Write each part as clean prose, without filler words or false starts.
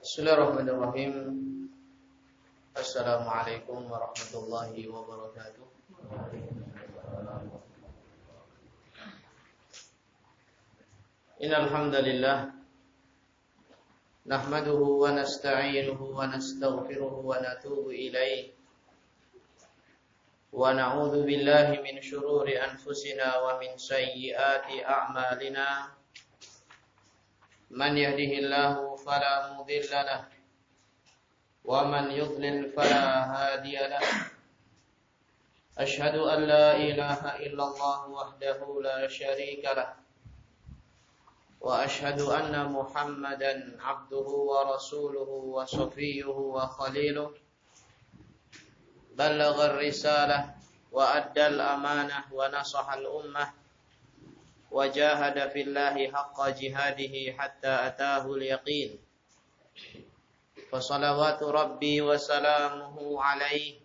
Bismillahirrahmanirrahim. Assalamualaikum warahmatullahi wabarakatuh. Innal hamdalillah nahmaduhu wa nasta'inuhu wa nastaghfiruhu wa natubu ilayh. Wa na'udzu billahi min shururi anfusina wa min sayyiati a'malina. Man yahdihillahu fala mudilla lahu wa man yudlil fala hadiya lahu. Asyhadu an la ilaha illallah wahdahu la syarika lahu wa asyhadu anna Muhammadan abduhu wa rasuluhu wa safiyyuhu wa khaliluhu. Ballagha ar-risalah wa addal amanah wa nasahal ummah wa jahada fillahi haqqa jihadihi hatta atahul yaqin. Fa salawatu rabbi wa salamuhu alaihi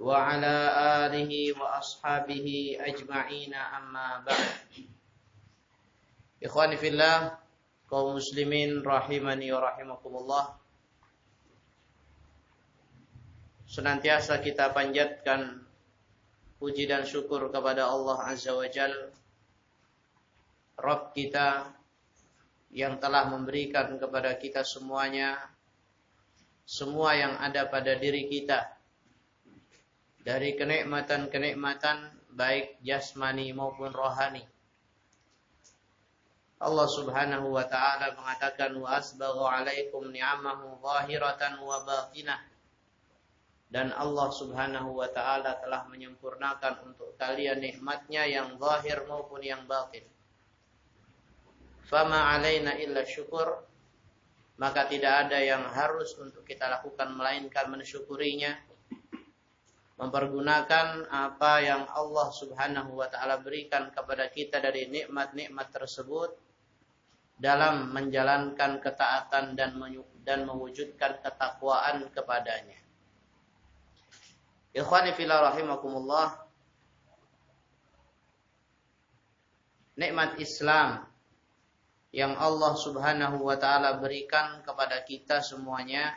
wa ala alihi wa ashabihi ajma'ina amma ba'd. Ikhwani fillah, kaum muslimin rahimani wa rahimakumullah. Senantiasa kita panjatkan puji dan syukur kepada Allah Azza wa Jalla, Rabb kita yang telah memberikan kepada kita semuanya, semua yang ada pada diri kita, dari kenikmatan-kenikmatan baik jasmani maupun rohani. Allah Subhanahu wa ta'ala mengatakan wa asbagha 'alaikum ni'amahu zahiratan wa batinah. Dan Allah Subhanahu wa ta'ala telah menyempurnakan untuk kalian nikmatnya yang zahir maupun yang batin. Fama alaina illa syukur, maka tidak ada yang harus untuk kita lakukan melainkan mensyukurinya, mempergunakan apa yang Allah Subhanahu wa ta'ala berikan kepada kita dari nikmat-nikmat tersebut dalam menjalankan ketaatan dan mewujudkan ketakwaan kepadanya. Ikhwani fillah rahimakumullah, nikmat Islam yang Allah Subhanahu wa ta'ala berikan kepada kita semuanya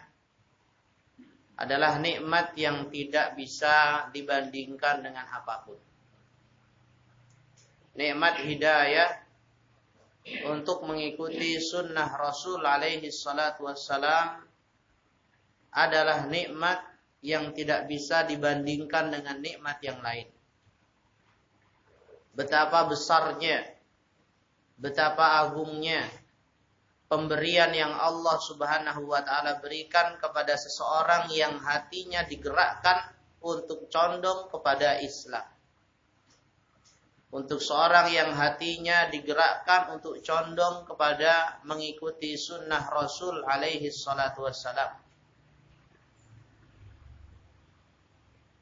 adalah nikmat yang tidak bisa dibandingkan dengan apapun. Nikmat hidayah untuk mengikuti sunnah Rasul alaihi salatu wassalam adalah nikmat yang tidak bisa dibandingkan dengan nikmat yang lain. Betapa besarnya, betapa agungnya pemberian yang Allah Subhanahu wa ta'ala berikan kepada seseorang yang hatinya digerakkan untuk condong kepada Islam. Untuk seorang yang hatinya digerakkan untuk condong kepada mengikuti sunnah Rasul alaihi salatu wassalam.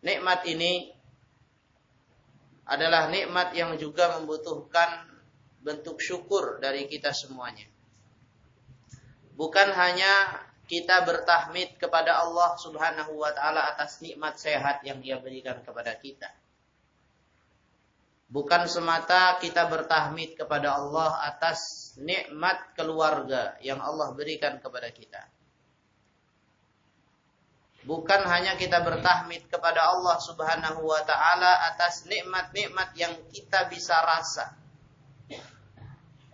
Nikmat ini adalah nikmat yang juga membutuhkan bentuk syukur dari kita semuanya. Bukan hanya kita bertahmid kepada Allah Subhanahu wa ta'ala atas nikmat sehat yang Dia berikan kepada kita. Bukan semata kita bertahmid kepada Allah atas nikmat keluarga yang Allah berikan kepada kita. Bukan hanya kita bertahmid kepada Allah Subhanahu wa ta'ala atas nikmat-nikmat yang kita bisa rasa,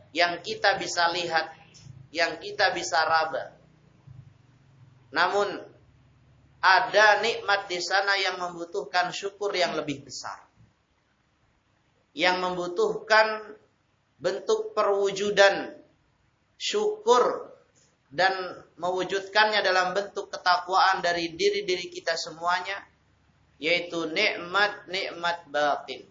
yang kita bisa lihat, yang kita bisa raba. Namun ada nikmat di sana yang membutuhkan syukur yang lebih besar, yang membutuhkan bentuk perwujudan syukur dan mewujudkannya dalam bentuk ketakwaan dari diri-diri kita semuanya, yaitu nikmat-nikmat batin.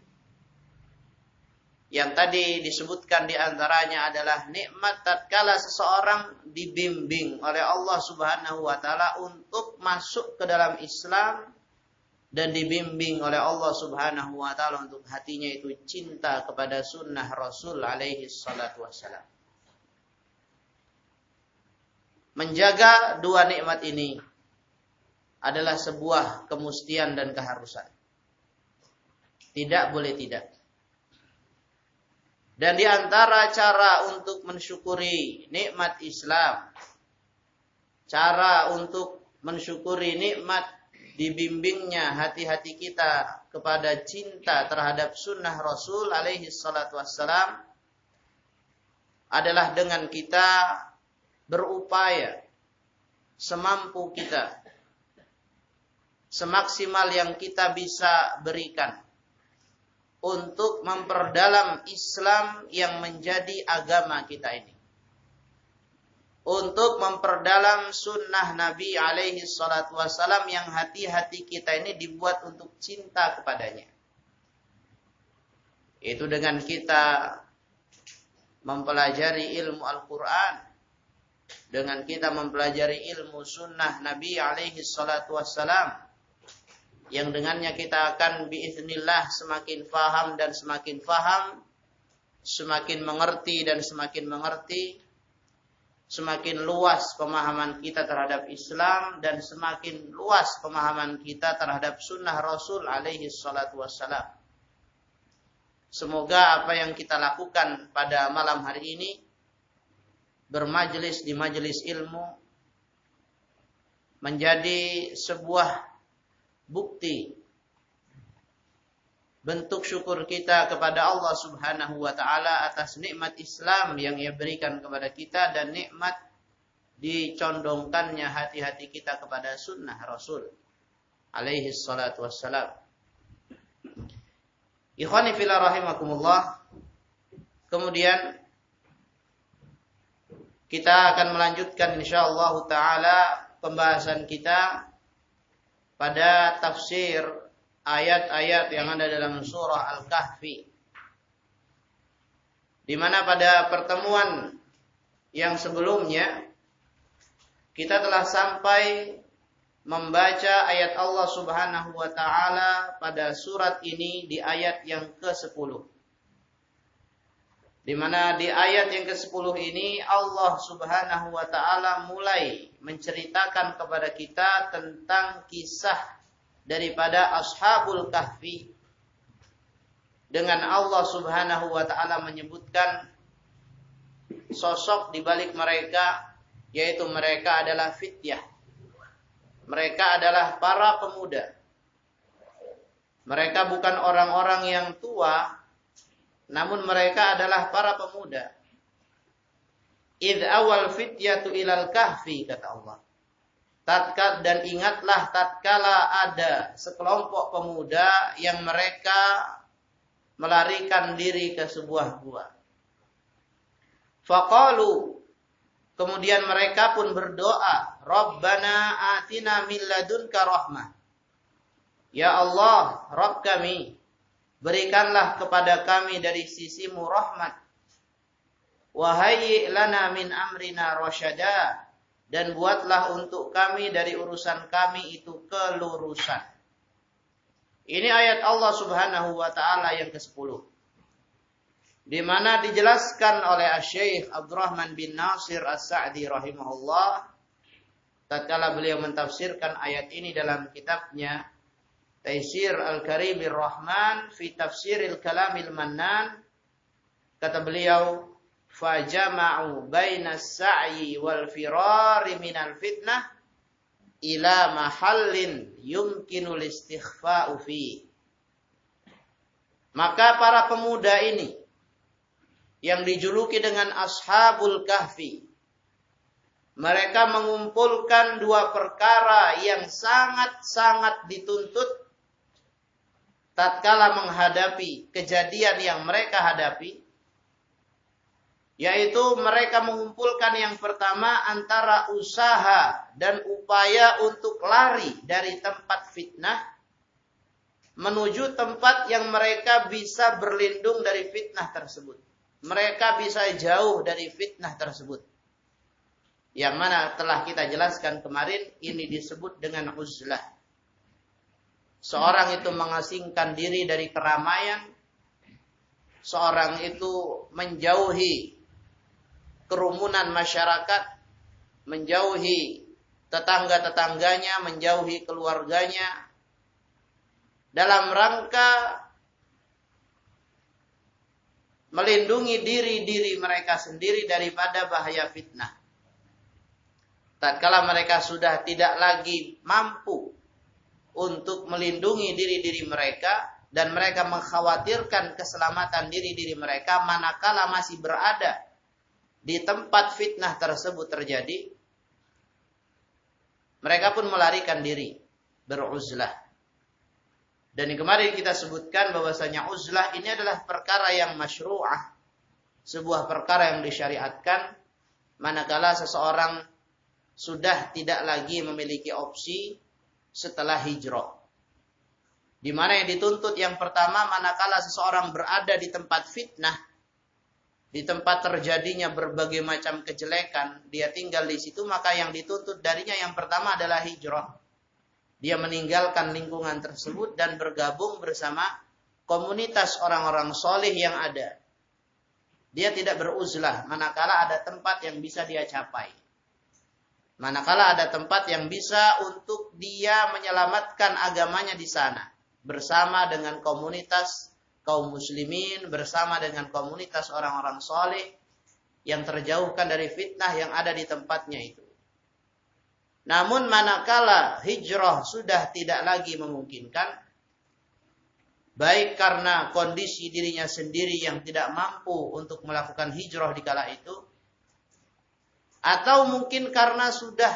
Yang tadi disebutkan di antaranya adalah nikmat tatkala seseorang dibimbing oleh Allah Subhanahu wa ta'ala untuk masuk ke dalam Islam dan dibimbing oleh Allah Subhanahu wa ta'ala untuk hatinya itu cinta kepada sunnah Rasul alaihi salatu wassalam. Menjaga dua nikmat ini adalah sebuah kemustian dan keharusan. Tidak boleh tidak. Dan di antara cara untuk mensyukuri nikmat Islam cara untuk mensyukuri nikmat dibimbingnya hati-hati kita kepada cinta terhadap sunnah Rasul alaihi salatu wassalam adalah dengan kita berupaya semampu kita, semaksimal yang kita bisa berikan untuk memperdalam Islam yang menjadi agama kita ini. Untuk memperdalam sunnah Nabi alaihi salatu wassalam yang hati-hati kita ini dibuat untuk cinta kepadanya. Itu dengan kita mempelajari ilmu Al-Quran, dengan kita mempelajari ilmu sunnah Nabi alaihi salatu wassalam, yang dengannya kita akan biiznillah semakin faham dan semakin faham, semakin mengerti dan semakin mengerti, semakin luas pemahaman kita terhadap Islam dan semakin luas pemahaman kita terhadap sunnah Rasul alaihi salatu wassalam. Semoga apa yang kita lakukan pada malam hari ini, bermajelis di majelis ilmu, menjadi sebuah bukti bentuk syukur kita kepada Allah Subhanahu wa taala atas nikmat Islam yang Ia berikan kepada kita dan nikmat dicondongkannya hati-hati kita kepada sunnah Rasul alaihi salatu wassalam. Ikhwani fillah rahimakumullah. Kemudian kita akan melanjutkan insyaallah taala pembahasan kita pada tafsir ayat-ayat yang ada dalam surah Al-Kahfi. Di mana pada pertemuan yang sebelumnya kita telah sampai membaca ayat Allah Subhanahu wa taala pada surat ini di ayat yang ke-10. Di mana di ayat yang ke-10 ini Allah Subhanahu wa taala mulai menceritakan kepada kita tentang kisah daripada Ashabul Kahfi. Dengan Allah Subhanahu wa taala menyebutkan sosok di balik mereka, yaitu mereka adalah fityah. Mereka adalah para pemuda. Mereka bukan orang-orang yang tua, namun mereka adalah para pemuda. Idh awal fityatu ilal kahfi, kata Allah. Dan ingatlah tatkala ada sekelompok pemuda yang mereka melarikan diri ke sebuah gua. Faqalu, kemudian mereka pun berdoa, Rabbana atina min ladunka rahmah. Ya Allah, Rabb kami, berikanlah kepada kami dari sisimu rahmat. Wahayyi lana min amrina rasyada, dan buatlah untuk kami dari urusan kami itu kelurusan. Ini ayat Allah Subhanahu wa taala yang ke-10. Di mana dijelaskan oleh Asy-Syaikh Abdurrahman bin Nasir As-Sa'di rahimahullah tatkala beliau mentafsirkan ayat ini dalam kitabnya Taisir Al-Karimir Rahman fi Tafsiril Kalamil Mannan, kata beliau, fajama'u bainas sa'yi wal firari minal fitnah ila mahallin yumkinul istighfa'u fi. Maka para pemuda ini yang dijuluki dengan Ashabul Kahfi, mereka mengumpulkan dua perkara yang sangat-sangat dituntut tatkala menghadapi kejadian yang mereka hadapi, yaitu mereka mengumpulkan yang pertama antara usaha dan upaya untuk lari dari tempat fitnah menuju tempat yang mereka bisa berlindung dari fitnah tersebut. Mereka bisa jauh dari fitnah tersebut. Yang mana telah kita jelaskan kemarin, ini disebut dengan uzlah. Seorang itu mengasingkan diri dari keramaian. Seorang itu menjauhi kerumunan masyarakat, menjauhi tetangga-tetangganya, menjauhi keluarganya, dalam rangka melindungi diri-diri mereka sendiri daripada bahaya fitnah. tatkala mereka sudah tidak lagi mampu untuk melindungi diri-diri mereka dan mereka mengkhawatirkan keselamatan diri-diri mereka manakala masih berada di tempat fitnah tersebut terjadi, mereka pun melarikan diri, beruzlah. Dan yang kemarin kita sebutkan bahwasanya uzlah ini adalah perkara yang masyru'ah, sebuah perkara yang disyariatkan manakala seseorang sudah tidak lagi memiliki opsi setelah hijrah. Di mana yang dituntut yang pertama, manakala seseorang berada di tempat fitnah, di tempat terjadinya berbagai macam kejelekan, dia tinggal di situ, maka yang dituntut darinya yang pertama adalah hijrah. Dia meninggalkan lingkungan tersebut dan bergabung bersama komunitas orang-orang soleh yang ada. Dia tidak beruzlah manakala ada tempat yang bisa dia capai. Manakala ada tempat yang bisa untuk dia menyelamatkan agamanya di sana. Bersama dengan komunitas kaum muslimin, bersama dengan komunitas orang-orang soleh yang terjauhkan dari fitnah yang ada di tempatnya itu. Namun manakala hijrah sudah tidak lagi memungkinkan, baik karena kondisi dirinya sendiri yang tidak mampu untuk melakukan hijrah di kala itu, atau mungkin karena sudah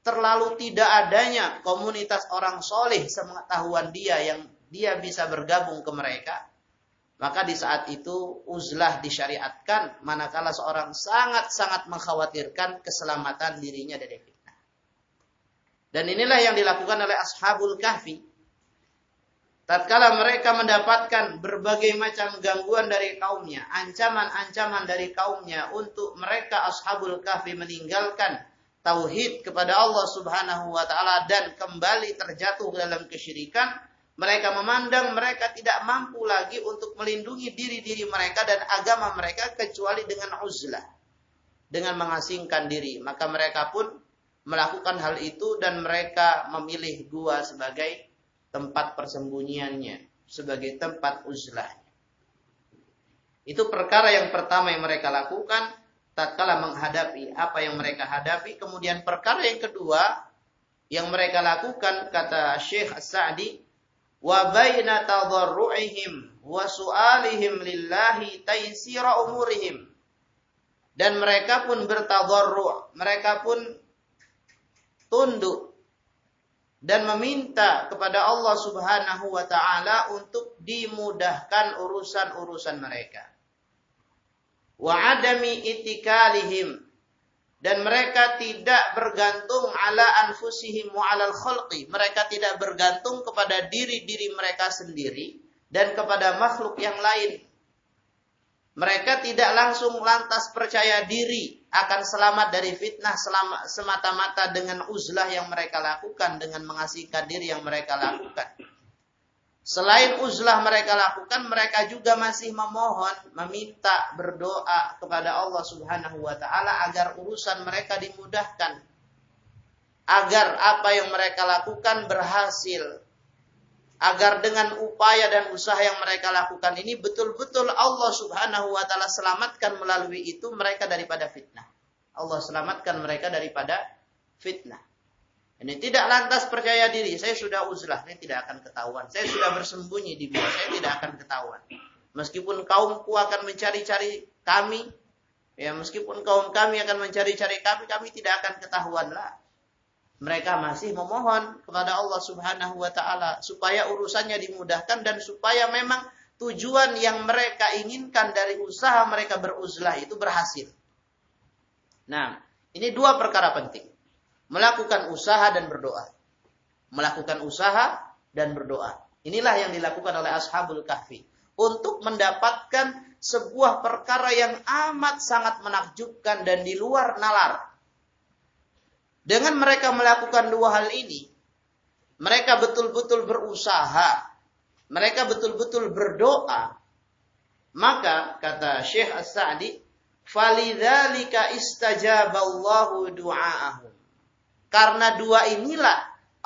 terlalu tidak adanya komunitas orang soleh sepengetahuan dia yang dia bisa bergabung ke mereka, maka di saat itu uzlah disyariatkan manakala seorang sangat-sangat mengkhawatirkan keselamatan dirinya dari fitnah. Dan inilah yang dilakukan oleh Ashabul Kahfi. Tatkala mereka mendapatkan berbagai macam gangguan dari kaumnya, ancaman-ancaman dari kaumnya untuk mereka Ashabul Kahfi meninggalkan tauhid kepada Allah Subhanahu wa taala dan kembali terjatuh dalam kesyirikan, mereka memandang mereka tidak mampu lagi untuk melindungi diri-diri mereka dan agama mereka kecuali dengan uzlah, dengan mengasingkan diri. Maka mereka pun melakukan hal itu dan mereka memilih gua sebagai tempat persembunyiannya, sebagai tempat uzlahnya. Itu perkara yang pertama yang mereka lakukan tatkala menghadapi apa yang mereka hadapi. Kemudian perkara yang kedua yang mereka lakukan, kata Syekh As-Sa'di, wa baina tadarru'ihim wa su'alihim lillahi taysira umurihim. Dan mereka pun bertadarru', mereka pun tunduk dan meminta kepada Allah Subhanahu wa taala untuk dimudahkan urusan-urusan mereka. Wa adami itikalihim, dan mereka tidak bergantung ala anfusihim wa alal khalqi, mereka tidak bergantung kepada diri-diri mereka sendiri dan kepada makhluk yang lain. Mereka tidak langsung lantas percaya diri akan selamat dari fitnah semata-mata dengan uzlah yang mereka lakukan, dengan mengasihkan diri yang mereka lakukan. Selain uzlah mereka lakukan, mereka juga masih memohon, meminta, berdoa kepada Allah Subhanahu wa taala agar urusan mereka dimudahkan. Agar apa yang mereka lakukan berhasil. Agar dengan upaya dan usaha yang mereka lakukan ini betul-betul Allah Subhanahu wa taala selamatkan melalui itu mereka daripada fitnah. Allah selamatkan mereka daripada fitnah. Ini tidak lantas percaya diri, saya sudah uzlah, ini tidak akan ketahuan. Saya sudah bersembunyi di bawah, saya tidak akan ketahuan. Meskipun kaumku akan mencari-cari kami, ya meskipun kaum kami akan mencari-cari kami tidak akan ketahuan lah. Mereka masih memohon kepada Allah Subhanahu wa taala supaya urusannya dimudahkan dan supaya memang tujuan yang mereka inginkan dari usaha mereka beruzlah itu berhasil. Nah, ini dua perkara penting. Melakukan usaha dan berdoa. Melakukan usaha dan berdoa. Inilah yang dilakukan oleh Ashabul Kahfi untuk mendapatkan sebuah perkara yang amat sangat menakjubkan dan di luar nalar. Dengan mereka melakukan dua hal ini, mereka betul-betul berusaha, mereka betul-betul berdoa, maka kata Syekh As-Sa'di, "Falidzalika istajaballahu du'aahum." Karena dua inilah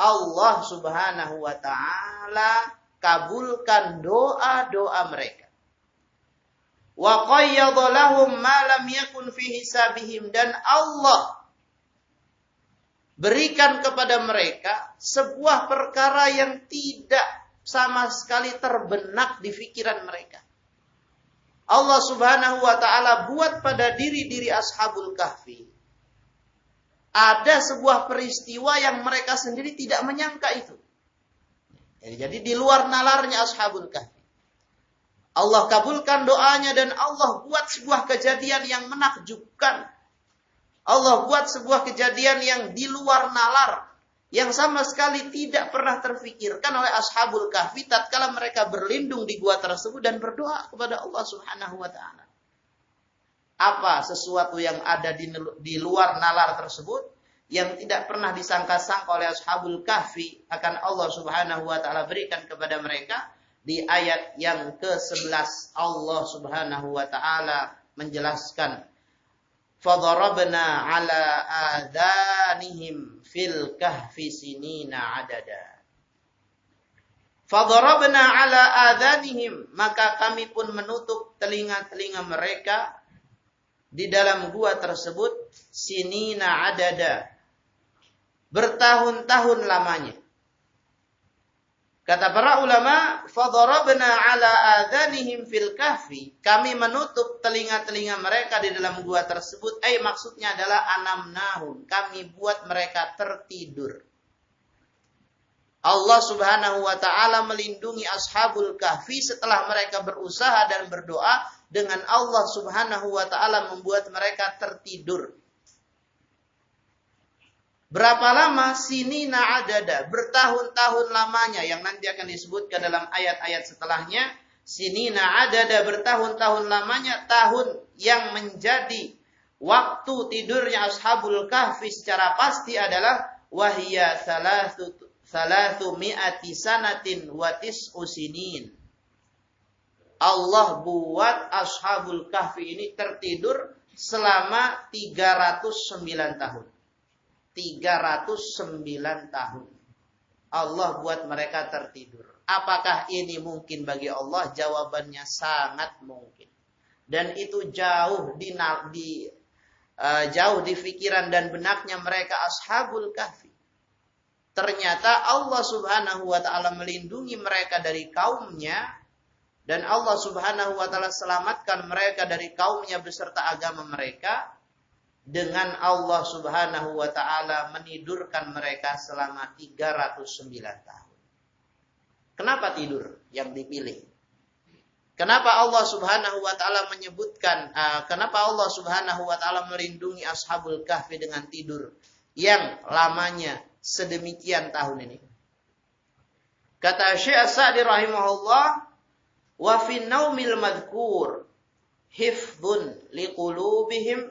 Allah Subhanahu wa taala kabulkan doa-doa mereka. Wa qayyadha lahum ma lam yakun fi hisabihim, dan Allah berikan kepada mereka sebuah perkara yang tidak sama sekali terbenak di pikiran mereka. Allah Subhanahu wa taala buat pada diri-diri Ashabul Kahfi ada sebuah peristiwa yang mereka sendiri tidak menyangka itu. Jadi di luar nalarnya Ashabul Kahfi. Allah kabulkan doanya dan Allah buat sebuah kejadian yang menakjubkan. Allah buat sebuah kejadian yang di luar nalar, yang sama sekali tidak pernah terfikirkan oleh Ashabul Kahfi tatkala mereka berlindung di gua tersebut dan berdoa kepada Allah Subhanahu wa taala. Apa sesuatu yang ada di luar nalar tersebut yang tidak pernah disangka-sangka oleh Ashabul Kahfi akan Allah Subhanahu wa taala berikan kepada mereka? Di ayat yang ke-11 Allah Subhanahu wa taala menjelaskan, "Fadarabna 'ala adhanihim fil kahfi sinina adada." Fadarabna 'ala adhanihim, maka kami pun menutup telinga-telinga mereka di dalam gua tersebut sinina adada, bertahun-tahun lamanya. Kata para ulama, fadarabna 'ala adhanihim fil kahfi, kami menutup telinga-telinga mereka di dalam gua tersebut, maksudnya adalah anamnahum, kami buat mereka tertidur. Allah Subhanahu wa taala melindungi Ashabul Kahfi setelah mereka berusaha dan berdoa dengan Allah Subhanahu wa taala membuat mereka tertidur. Berapa lama? Sinina adada, bertahun-tahun lamanya, yang nanti akan disebutkan dalam ayat-ayat setelahnya. Sinina adada, bertahun-tahun lamanya, tahun yang menjadi waktu tidurnya Ashabul Kahfi secara pasti adalah wahya salatu mi'ati sanatin wa tis'u sinin. Allah buat Ashabul Kahfi ini tertidur selama 309 tahun. 309 tahun. Allah buat mereka tertidur. Apakah ini mungkin bagi Allah? Jawabannya sangat mungkin. Dan itu jauh di pikiran dan benaknya mereka Ashabul Kahfi. Ternyata Allah Subhanahu wa taala melindungi mereka dari kaumnya, dan Allah Subhanahu wa taala selamatkan mereka dari kaumnya beserta agama mereka, dengan Allah Subhanahu wa taala menidurkan mereka selama 309 tahun. Kenapa tidur yang dipilih? Kenapa Allah Subhanahu wa taala menyebutkan, kenapa Allah Subhanahu wa taala melindungi Ashabul Kahfi dengan tidur yang lamanya sedemikian tahun ini? Kata Syekh As-Sa'di rahimahullah, wa fi naumil madhkur hifdzun liqulubihim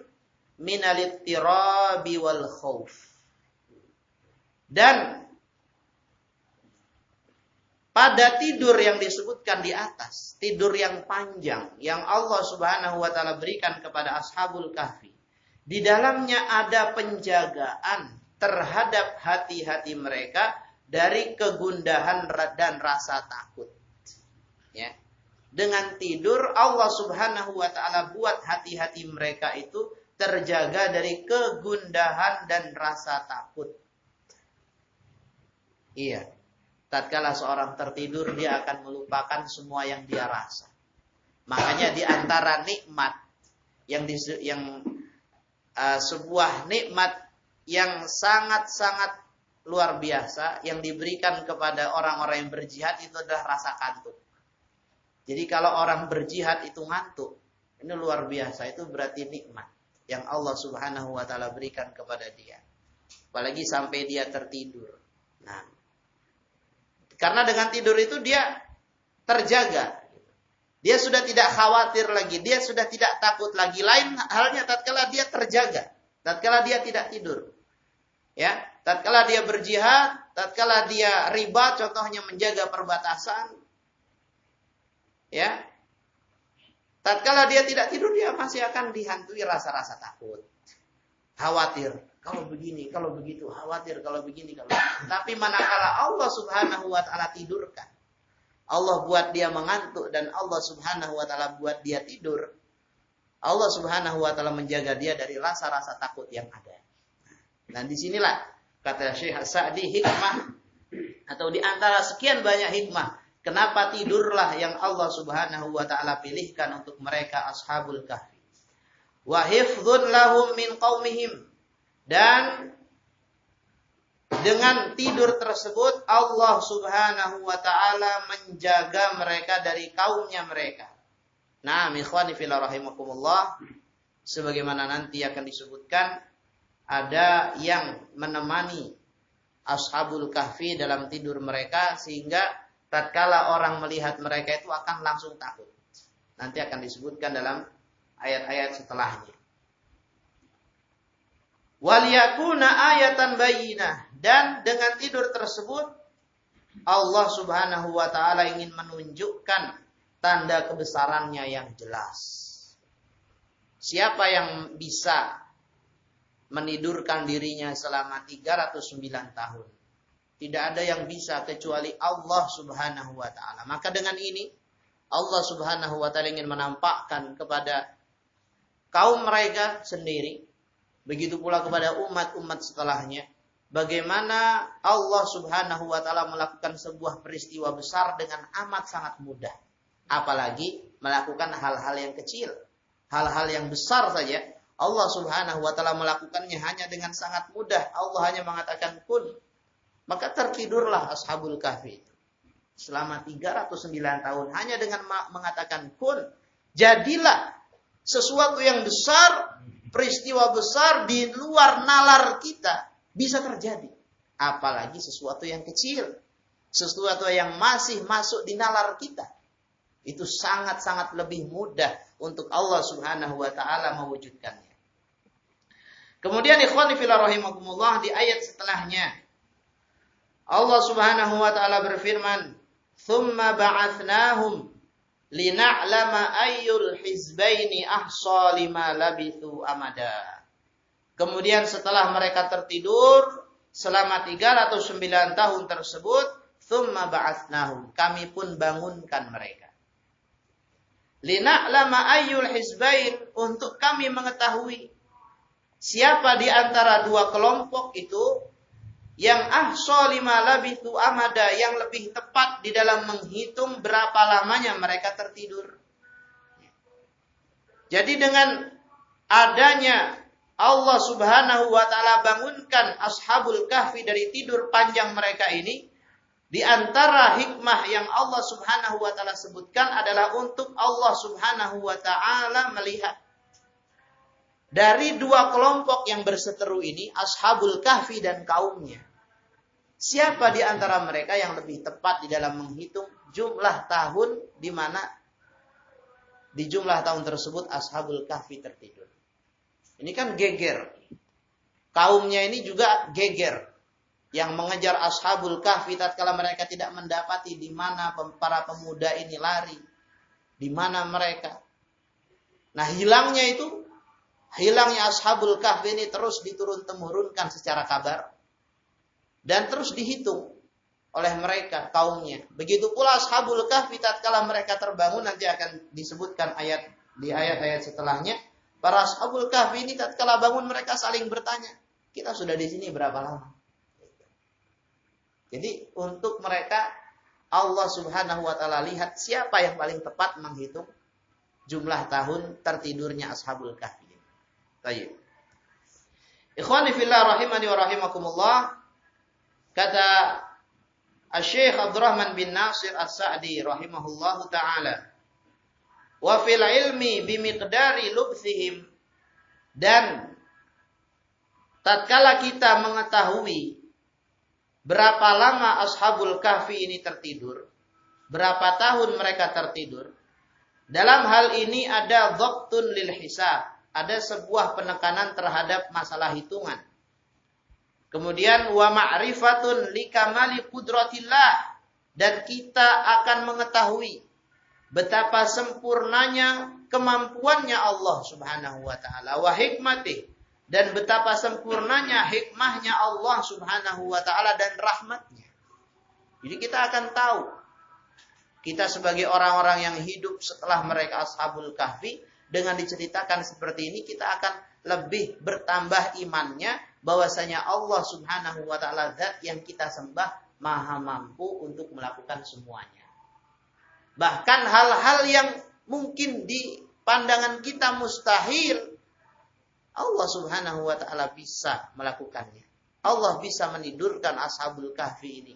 minal ittirabi wal khauf. Dan pada tidur yang disebutkan di atas, tidur yang panjang yang Allah Subhanahu wa taala berikan kepada Ashabul Kahfi, di dalamnya ada penjagaan terhadap hati-hati mereka dari kegundahan dan rasa takut. Ya. Dengan tidur Allah Subhanahu wa taala buat hati-hati mereka itu terjaga dari kegundahan dan rasa takut. Iya. Tatkala seorang tertidur, dia akan melupakan semua yang dia rasa. Makanya di antara nikmat sebuah nikmat yang sangat-sangat luar biasa yang diberikan kepada orang-orang yang berjihad itu adalah rasa kantuk. Jadi kalau orang berjihad itu ngantuk, ini luar biasa, itu berarti nikmat yang Allah Subhanahu wa taala berikan kepada dia. Apalagi sampai dia tertidur. Nah, karena dengan tidur itu dia terjaga. Dia sudah tidak khawatir lagi, dia sudah tidak takut lagi. Lain halnya tatkala dia terjaga, tatkala dia tidak tidur. Ya, tatkala dia berjihad, tatkala dia riba, contohnya menjaga perbatasan. Ya. Tatkala dia tidak tidur, dia masih akan dihantui rasa-rasa takut. Khawatir, kalau begini, kalau begitu, khawatir kalau begini, kalau begitu. Tapi manakala Allah Subhanahu wa taala tidurkan, Allah buat dia mengantuk dan Allah Subhanahu wa taala buat dia tidur, Allah Subhanahu wa taala menjaga dia dari rasa-rasa takut yang ada. Dan disinilah Kata Syekh Sa'di, hikmah atau di antara sekian banyak hikmah kenapa tidurlah yang Allah Subhanahu wa taala pilihkan untuk mereka Ashabul Kahfi. Wa hifdzun lahum min qaumihim, dan dengan tidur tersebut Allah Subhanahu wa taala menjaga mereka dari kaumnya mereka. Nah, ikhwani fillah rahimakumullah, sebagaimana nanti akan disebutkan, ada yang menemani Ashabul Kahfi dalam tidur mereka sehingga tatkala orang melihat mereka itu akan langsung takut. Nanti akan disebutkan dalam ayat-ayat setelahnya. Waliyakuna ayatan bayyinah, dan dengan tidur tersebut Allah Subhanahu wa taala ingin menunjukkan tanda kebesarannya yang jelas. Siapa yang bisa menidurkan dirinya selama 309 tahun? Tidak ada yang bisa kecuali Allah Subhanahu wa taala. Maka dengan ini Allah Subhanahu wa taala ingin menampakkan kepada kaum mereka sendiri, begitu pula kepada umat-umat setelahnya, bagaimana Allah Subhanahu wa taala melakukan sebuah peristiwa besar dengan amat sangat mudah. Apalagi melakukan hal-hal yang kecil, hal-hal yang besar saja Allah Subhanahu wa taala melakukannya hanya dengan sangat mudah. Allah hanya mengatakan kun. Maka tertidurlah Ashabul Kahfi selama 309 tahun hanya dengan mengatakan kun. Jadilah sesuatu yang besar, peristiwa besar di luar nalar kita bisa terjadi. Apalagi sesuatu yang kecil, sesuatu yang masih masuk di nalar kita. Itu sangat-sangat lebih mudah untuk Allah Subhanahu wa taala mewujudkannya. Kemudian ikhwani fillah rahimakumullah, di ayat setelahnya Allah Subhanahu wa taala berfirman, "Tsumma ba'atsnahum lina'lama ayyul hizbaini ahsa lima labithu amada." Kemudian setelah mereka tertidur selama 309 tahun tersebut, "Tsumma ba'atsnahum," kami pun bangunkan mereka. Lina'lama ayyul hizbain, untuk kami mengetahui siapa di antara dua kelompok itu yang ahsa lima labithu amada, yang lebih tepat di dalam menghitung berapa lamanya mereka tertidur. Jadi dengan adanya Allah Subhanahu wa taala bangunkan Ashabul Kahfi dari tidur panjang mereka ini, di antara hikmah yang Allah Subhanahu wa taala sebutkan adalah untuk Allah Subhanahu wa taala melihat dari dua kelompok yang berseteru ini, Ashabul Kahfi dan kaumnya, siapa di antara mereka yang lebih tepat di dalam menghitung jumlah tahun di mana di jumlah tahun tersebut Ashabul Kahfi tertidur. Ini kan geger. Kaumnya ini juga geger. Yang mengejar Ashabul Kahfi tatkala mereka tidak mendapati di mana para pemuda ini lari. Di mana mereka. Nah, hilangnya Ashabul Kahfi ini terus diturun-temurunkan secara kabar. Dan terus dihitung oleh mereka, kaumnya. Begitu pula Ashabul Kahfi tatkala mereka terbangun, nanti akan disebutkan di ayat-ayat setelahnya. Para Ashabul Kahfi ini tatkala bangun mereka saling bertanya, kita sudah di sini berapa lama? Jadi untuk mereka Allah Subhanahu wa taala lihat siapa yang paling tepat menghitung jumlah tahun tertidurnya Ashabul Kahfi. Baik. Ikhwani fillah rahimani wa rahimakumullah, kata Syekh Abdurrahman bin Nasir As-Sa'di rahimahullahu taala, wa fil ilmi bimiqdari lubthihim, dan tatkala kita mengetahui berapa lama Ashabul Kahfi ini tertidur, berapa tahun mereka tertidur, dalam hal ini ada dhabtun lil hisab, ada sebuah penekanan terhadap masalah hitungan. Kemudian wa ma'rifatun likamali qudratillah, dan kita akan mengetahui betapa sempurnanya kemampuannya Allah Subhanahu wa taala, wa hikmatih, dan betapa sempurnanya hikmahnya Allah Subhanahu wa taala dan rahmatnya. Jadi kita akan tahu, kita sebagai orang-orang yang hidup setelah mereka Ashabul Kahfi, dengan diceritakan seperti ini kita akan lebih bertambah imannya bahwasanya Allah Subhanahu wa taala zat yang kita sembah maha mampu untuk melakukan semuanya. Bahkan hal-hal yang mungkin di pandangan kita mustahil, Allah Subhanahu wa taala bisa melakukannya. Allah bisa menidurkan Ashabul Kahfi ini.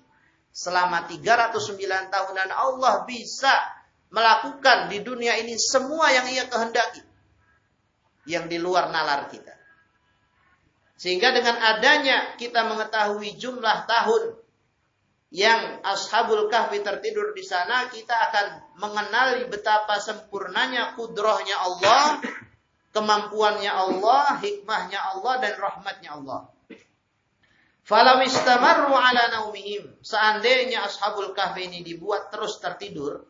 Selama 309 tahunan Allah bisa melakukan di dunia ini semua yang Ia kehendaki. Yang di luar nalar kita. Sehingga dengan adanya kita mengetahui jumlah tahun yang Ashabul Kahfi tertidur di sana, kita akan mengenali betapa sempurnanya kudrahnya Allah, kemampuannya Allah, hikmahnya Allah, dan rahmatnya Allah. Falau istamarru ala naumihim, seandainya Ashabul Kahfi ini dibuat terus tertidur,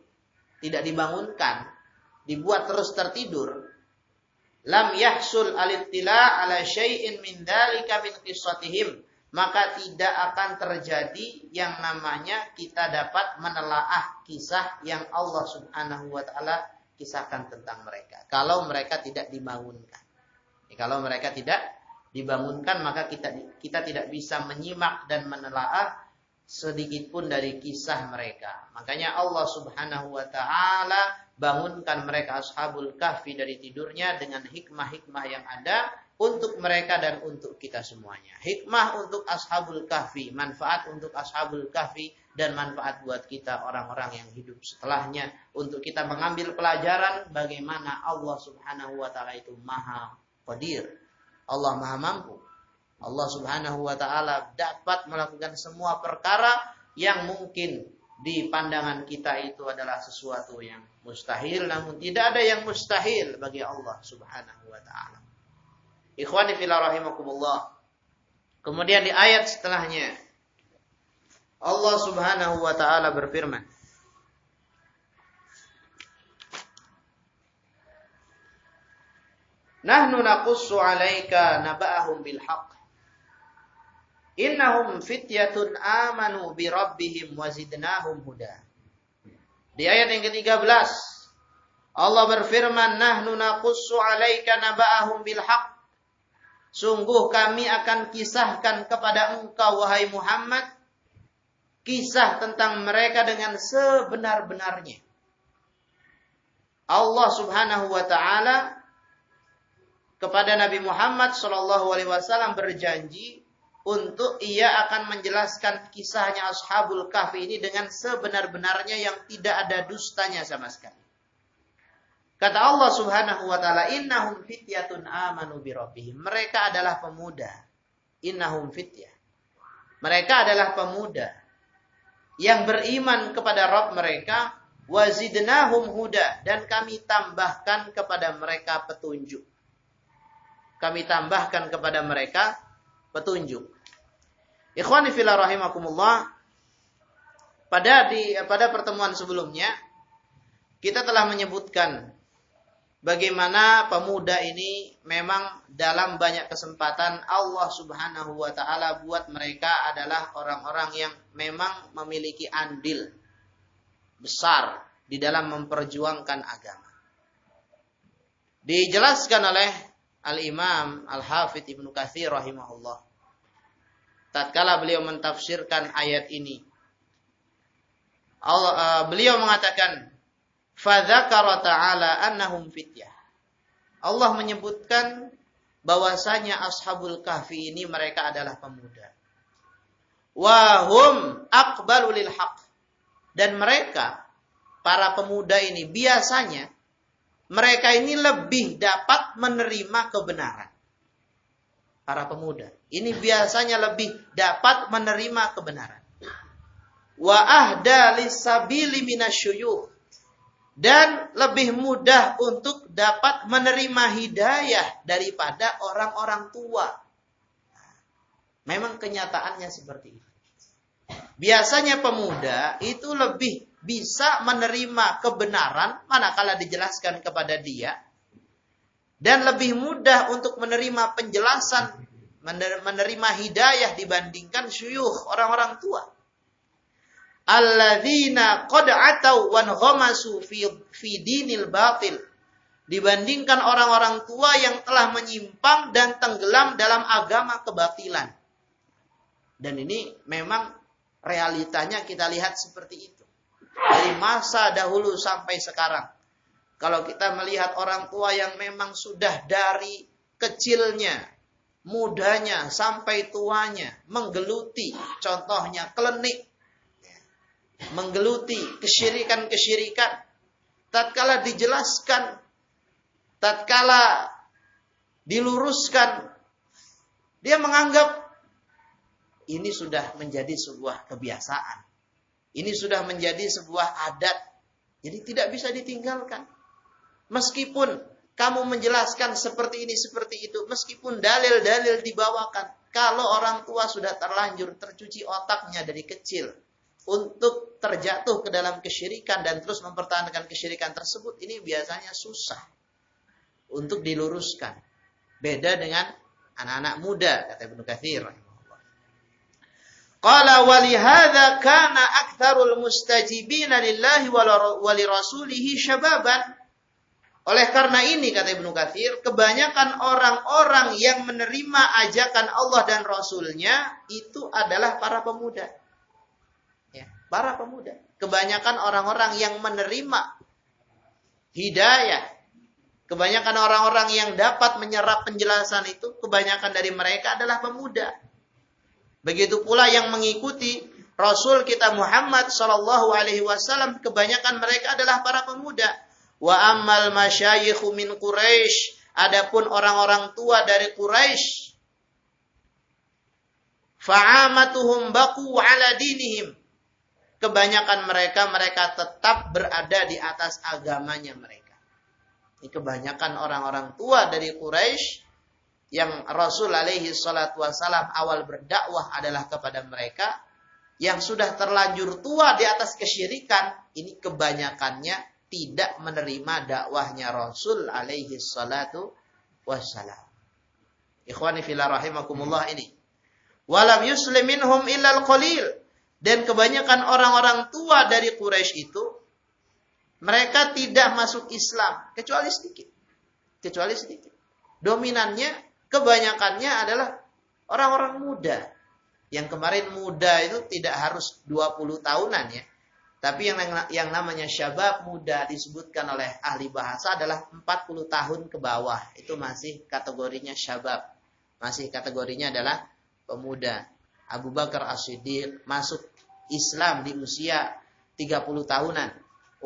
tidak dibangunkan, dibuat terus tertidur, lam yahsul alittila ala syai'in min dzalika min qissatihim, maka tidak akan terjadi yang namanya kita dapat menelaah kisah yang Allah Subhanahu wa taala kisahkan tentang mereka. Kalau mereka tidak dibangunkan. Kalau mereka tidak dibangunkan, maka kita tidak bisa menyimak dan menelaah sedikit pun dari kisah mereka. Makanya Allah Subhanahu wa taala bangunkan mereka Ashabul Kahfi dari tidurnya dengan hikmah-hikmah yang ada untuk mereka dan untuk kita semuanya. Hikmah untuk Ashabul Kahfi, manfaat untuk Ashabul Kahfi, dan manfaat buat kita orang-orang yang hidup setelahnya. Untuk kita mengambil pelajaran bagaimana Allah Subhanahu wa taala itu maha qadir. Allah maha mampu. Allah Subhanahu wa taala dapat melakukan semua perkara yang mungkin di pandangan kita itu adalah sesuatu yang mustahil, namun tidak ada yang mustahil bagi Allah Subhanahu wa taala. Ikhwani fillah rahimakumullah. Kemudian di ayat setelahnya Allah Subhanahu wa taala berfirman, Nahnu naqussu 'alaika naba'ahum bil haqq. Innahum fityatun amanu bi rabbihim wa zidnahum huda. Di ayat yang ke-13 Allah berfirman, Nahnu naqussu 'alaika naba'ahum bil haqq. Sungguh kami akan kisahkan kepada engkau wahai Muhammad kisah tentang mereka dengan sebenar-benarnya. Allah Subhanahu wa taala kepada Nabi Muhammad SAW berjanji untuk Ia akan menjelaskan kisahnya Ashabul Kahfi ini dengan sebenar-benarnya yang tidak ada dustanya sama sekali. Kata Allah Subhanahu wa taala, innahum fityatun amanu bi rabbihim. Mereka adalah pemuda. Innahum fityah. Mereka adalah pemuda yang beriman kepada Rabb mereka, wa zidnahum huda, dan kami tambahkan kepada mereka petunjuk. Kami tambahkan kepada mereka petunjuk. Ikhwani fillah rahimakumullah. Pada pertemuan sebelumnya kita telah menyebutkan bagaimana pemuda ini memang dalam banyak kesempatan Allah Subhanahu wa taala buat mereka adalah orang-orang yang memang memiliki andil besar di dalam memperjuangkan agama. Dijelaskan oleh Al-Imam Al-Hafidh Ibnu Katsir rahimahullah tatkala beliau mentafsirkan ayat ini. Beliau mengatakan, fadzakara ta'ala annahum fityah. Allah menyebutkan bahwasanya Ashabul Kahfi ini mereka adalah pemuda. Wa hum aqbalu lil haqq. Dan mereka, para pemuda ini biasanya mereka ini lebih dapat menerima kebenaran. Para pemuda ini biasanya lebih dapat menerima kebenaran. Wa ahda lis-sabili minasyuyukh. Dan lebih mudah untuk dapat menerima hidayah daripada orang-orang tua. Memang kenyataannya seperti itu. Biasanya pemuda itu lebih bisa menerima kebenaran manakala dijelaskan kepada dia. Dan lebih mudah untuk menerima penjelasan, menerima hidayah dibandingkan syuyukh, orang-orang tua. Alladzina qad atau wan ghamasu fi dinil batil. dibandingkan orang-orang tua yang telah menyimpang dan tenggelam dalam agama kebatilan. Dan ini memang realitanya kita lihat seperti itu. Dari masa dahulu sampai sekarang. Kalau kita melihat orang tua yang memang sudah dari kecilnya, mudanya sampai tuanya, menggeluti, contohnya klenik, menggeluti kesyirikan-kesyirikan, tatkala dijelaskan, tatkala diluruskan, dia menganggap ini sudah menjadi sebuah kebiasaan. Ini sudah menjadi sebuah adat. Jadi tidak bisa ditinggalkan. Meskipun kamu menjelaskan seperti ini, seperti itu. Meskipun dalil-dalil dibawakan. Kalau orang tua sudah terlanjur tercuci otaknya dari kecil. Untuk terjatuh ke dalam kesyirikan dan terus mempertahankan kesyirikan tersebut. Ini biasanya susah. Untuk diluruskan. Beda dengan anak-anak muda. Kata Ibnu Katsir. Qala walihadza kana aktsarul mustajibina lillahi wa lirasulihi syababan. Oleh karena ini kata Ibnu Katsir, kebanyakan orang-orang yang menerima ajakan Allah dan Rasulnya itu adalah para pemuda. Ya, para pemuda. Kebanyakan orang-orang yang menerima hidayah, kebanyakan orang-orang yang dapat menyerap penjelasan itu, kebanyakan dari mereka adalah pemuda. Begitu pula yang mengikuti Rasul kita Muhammad sallallahu alaihi wasallam, kebanyakan mereka adalah para pemuda. Wa ammal masyayikhu min Quraisy, adapun orang-orang tua dari Quraisy, fa'amatuhum baqu ala dinihim. Kebanyakan mereka tetap berada di atas agamanya mereka. Ini kebanyakan orang-orang tua dari Quraisy yang Rasul alaihi salatu wasalam awal berdakwah adalah kepada mereka yang sudah terlanjur tua di atas kesyirikan, ini kebanyakannya tidak menerima dakwahnya Rasul alaihi salatu wasalam. Ikhwani fillah rahimakumullah ini. Walam yuslim minhum illal qalil, dan kebanyakan orang-orang tua dari Quraisy itu mereka tidak masuk Islam kecuali sedikit. Kecuali sedikit. Dominannya kebanyakannya adalah orang-orang muda. Yang kemarin muda itu tidak harus 20 tahunan ya. Tapi yang namanya syabab muda disebutkan oleh ahli bahasa adalah 40 tahun ke bawah. Itu masih kategorinya syabab. Masih kategorinya adalah pemuda. Abu Bakar As-Siddiq masuk Islam di usia 30 tahunan.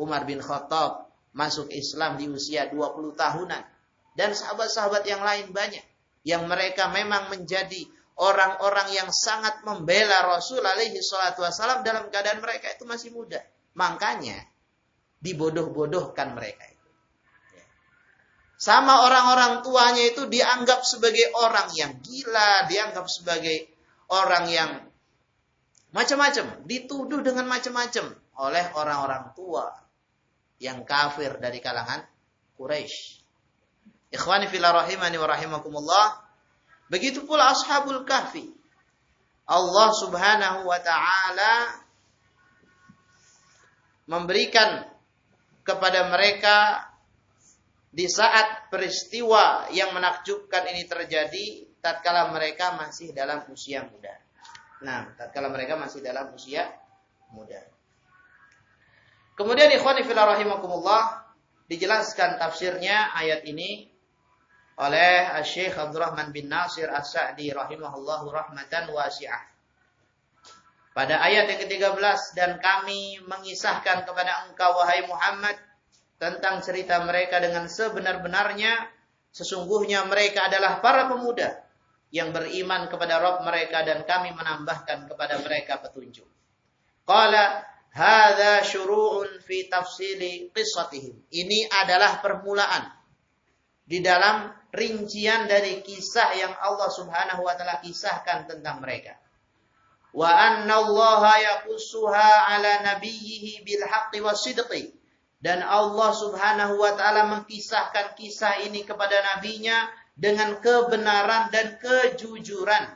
Umar bin Khattab masuk Islam di usia 20 tahunan. Dan sahabat-sahabat yang lain banyak. Yang mereka memang menjadi orang-orang yang sangat membela Rasul alaihi salatu wasallam dalam keadaan mereka itu masih muda. Makanya dibodoh-bodohkan mereka itu. Sama orang-orang tuanya itu dianggap sebagai orang yang gila, dianggap sebagai orang yang macam-macam, dituduh dengan macam-macam oleh orang-orang tua yang kafir dari kalangan Quraisy. Ikhwani fillah rahimani wa rahimakumullah. Begitu pula Ashabul Kahfi. Allah Subhanahu wa taala memberikan kepada mereka di saat peristiwa yang menakjubkan ini terjadi tatkala mereka masih dalam usia muda. Nah, tatkala mereka masih dalam usia muda. Kemudian ikhwani fillah rahimakumullah, dijelaskan tafsirnya ayat ini oleh Syekh Abdurrahman bin Nasir As-Sa'di rahimahullahu rahmatan wasi'ah. Pada ayat yang ke-13, dan kami mengisahkan kepada engkau wahai Muhammad tentang cerita mereka dengan sebenar-benarnya, sesungguhnya mereka adalah para pemuda yang beriman kepada Rabb mereka dan kami menambahkan kepada mereka petunjuk. Qala hadza syuru'un fi tafsili qissatihim. Ini adalah permulaan di dalam rincian dari kisah yang Allah Subhanahu wa taala kisahkan tentang mereka. Wa anna Allah yaqussuha ala nabiyhi bil haqqi wasidqi. Dan Allah Subhanahu wa taala mengkisahkan kisah ini kepada nabinya dengan kebenaran dan kejujuran.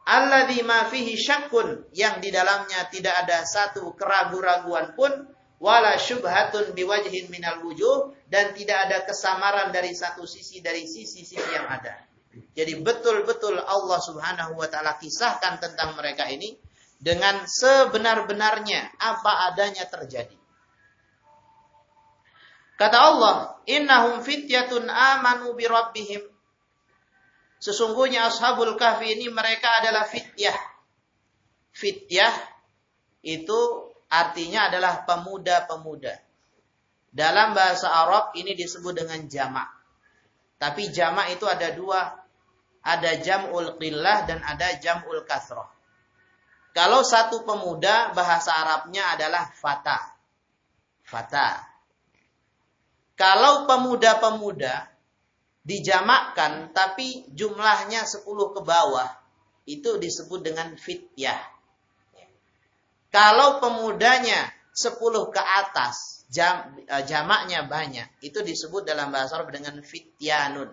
Alladzi ma fihi syakkun, yang di dalamnya tidak ada satu keraguan-raguan pun, wala syubhatun biwajhin minal wujuh, dan tidak ada kesamaran dari satu sisi dari sisi-sisi yang ada. Jadi betul-betul Allah Subhanahu wa taala kisahkan tentang mereka ini dengan sebenar-benarnya apa adanya terjadi. Kata Allah, innahum fityatun amanu bi rabbihim. Sesungguhnya Ashabul Kahfi ini mereka adalah fityah. Fityah itu artinya adalah pemuda-pemuda. Dalam bahasa Arab ini disebut dengan jamak. Tapi jamak itu ada dua. Ada jam'ul qillah dan ada jam'ul kasrah. Kalau satu pemuda, bahasa Arabnya adalah fata. Fata. Kalau pemuda-pemuda dijamakkan tapi jumlahnya 10 ke bawah, itu disebut dengan fityah. Kalau pemudanya 10 ke atas, jamaknya banyak, itu disebut dalam bahasa Arab dengan fityanun.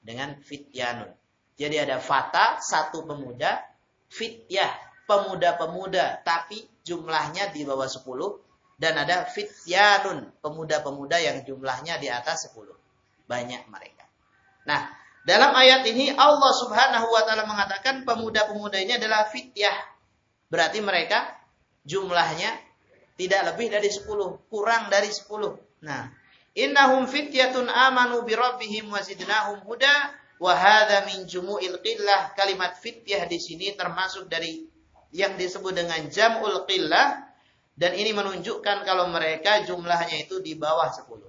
Dengan fityanun. Jadi ada fata, satu pemuda, fityah, pemuda-pemuda, tapi jumlahnya di bawah 10. Dan ada fityanun, pemuda-pemuda yang jumlahnya di atas 10. Banyak mereka. Nah, dalam ayat ini Allah Subhanahu wa taala mengatakan pemuda-pemuda ini adalah fityah. Berarti mereka jumlahnya tidak lebih dari 10, kurang dari 10. Nah, innahum fityatun amanu bi rabbihim wa zidnahum huda wa hadza min jumu'il qillah. Kalimat fityah di sini termasuk dari yang disebut dengan jam'ul qillah. Dan ini menunjukkan kalau mereka jumlahnya itu di bawah 10.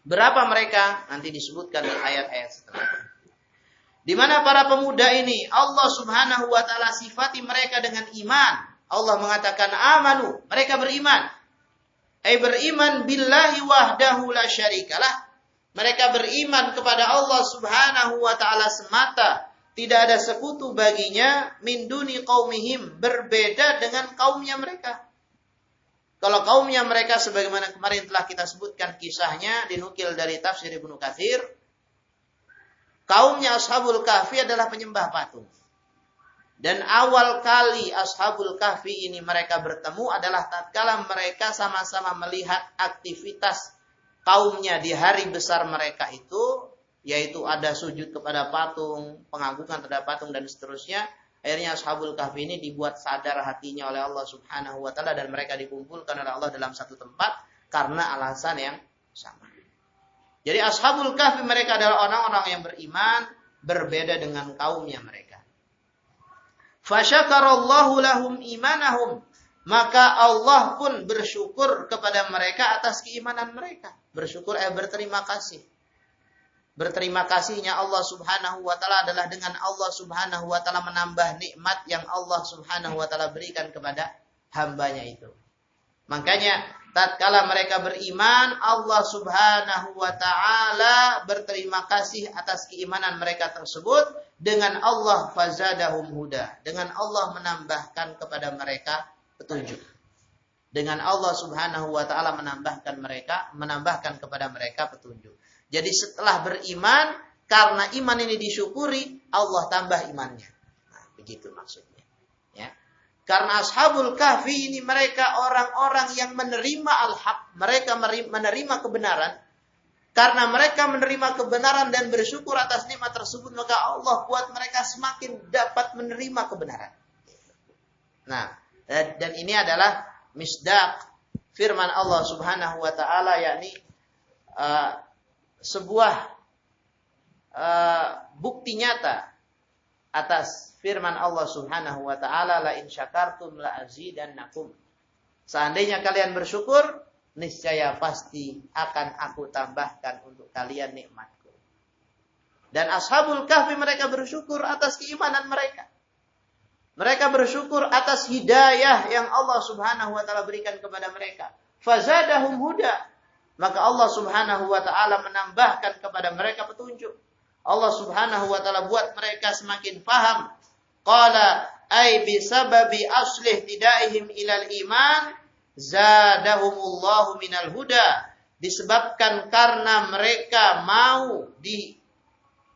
Berapa mereka? Nanti disebutkan di ayat-ayat setelahnya. Di mana para pemuda ini Allah Subhanahu wa taala sifati mereka dengan iman. Allah mengatakan amanu, mereka beriman. Beriman billahi wahdahu la syarikalah. Mereka beriman kepada Allah Subhanahu wa taala semata, tidak ada sekutu baginya, min duni qaumihim, berbeda dengan kaumnya mereka. Kalau kaumnya mereka sebagaimana kemarin telah kita sebutkan kisahnya dinukil dari tafsir Ibnu Katsir, kaumnya Ashabul Kahfi adalah penyembah patung. Dan awal kali Ashabul Kahfi ini mereka bertemu adalah tatkala mereka sama-sama melihat aktivitas kaumnya di hari besar mereka itu, yaitu ada sujud kepada patung, pengagungan terhadap patung dan seterusnya. Akhirnya Ashabul Kahfi ini dibuat sadar hatinya oleh Allah Subhanahu wa taala dan mereka dikumpulkan oleh Allah dalam satu tempat karena alasan yang sama. Jadi Ashabul Kahfi mereka adalah orang-orang yang beriman, berbeda dengan kaumnya mereka. Fasyakarallahu lahum imanahum, maka Allah pun bersyukur kepada mereka atas keimanan mereka. Bersyukur berterima kasih. Berterima kasihnya Allah Subhanahu wa taala adalah dengan Allah Subhanahu wa taala menambah nikmat yang Allah Subhanahu wa taala berikan kepada hambanya itu. Makanya tatkala mereka beriman, Allah Subhanahu wa taala berterima kasih atas keimanan mereka tersebut dengan Allah fazadahum huda, dengan Allah menambahkan kepada mereka petunjuk. Dengan Allah Subhanahu wa taala menambahkan kepada mereka petunjuk. Jadi setelah beriman, karena iman ini disyukuri, Allah tambah imannya. Nah, begitu maksudnya. Ya. Karena Ashabul Kahfi ini mereka orang-orang yang menerima al-haq. Mereka menerima kebenaran. Karena mereka menerima kebenaran dan bersyukur atas nikmat tersebut, maka Allah buat mereka semakin dapat menerima kebenaran. Nah, dan ini adalah misdaq firman Allah Subhanahu wa taala, yakni sebuah bukti nyata atas firman Allah Subhanahu wa taala, la in syakartum la azidannakum. Seandainya kalian bersyukur, niscaya pasti akan aku tambahkan untuk kalian nikmatku. Dan Ashabul Kahfi mereka bersyukur atas keimanan mereka. Mereka bersyukur atas hidayah yang Allah Subhanahu wa taala berikan kepada mereka. Fazadahum huda. Maka Allah Subhanahu wa taala menambahkan kepada mereka petunjuk. Allah Subhanahu wa taala buat mereka semakin paham. Qala ay bisababi aslih tidaihim ilal iman zadahumullahu minal huda. Disebabkan karena mereka mau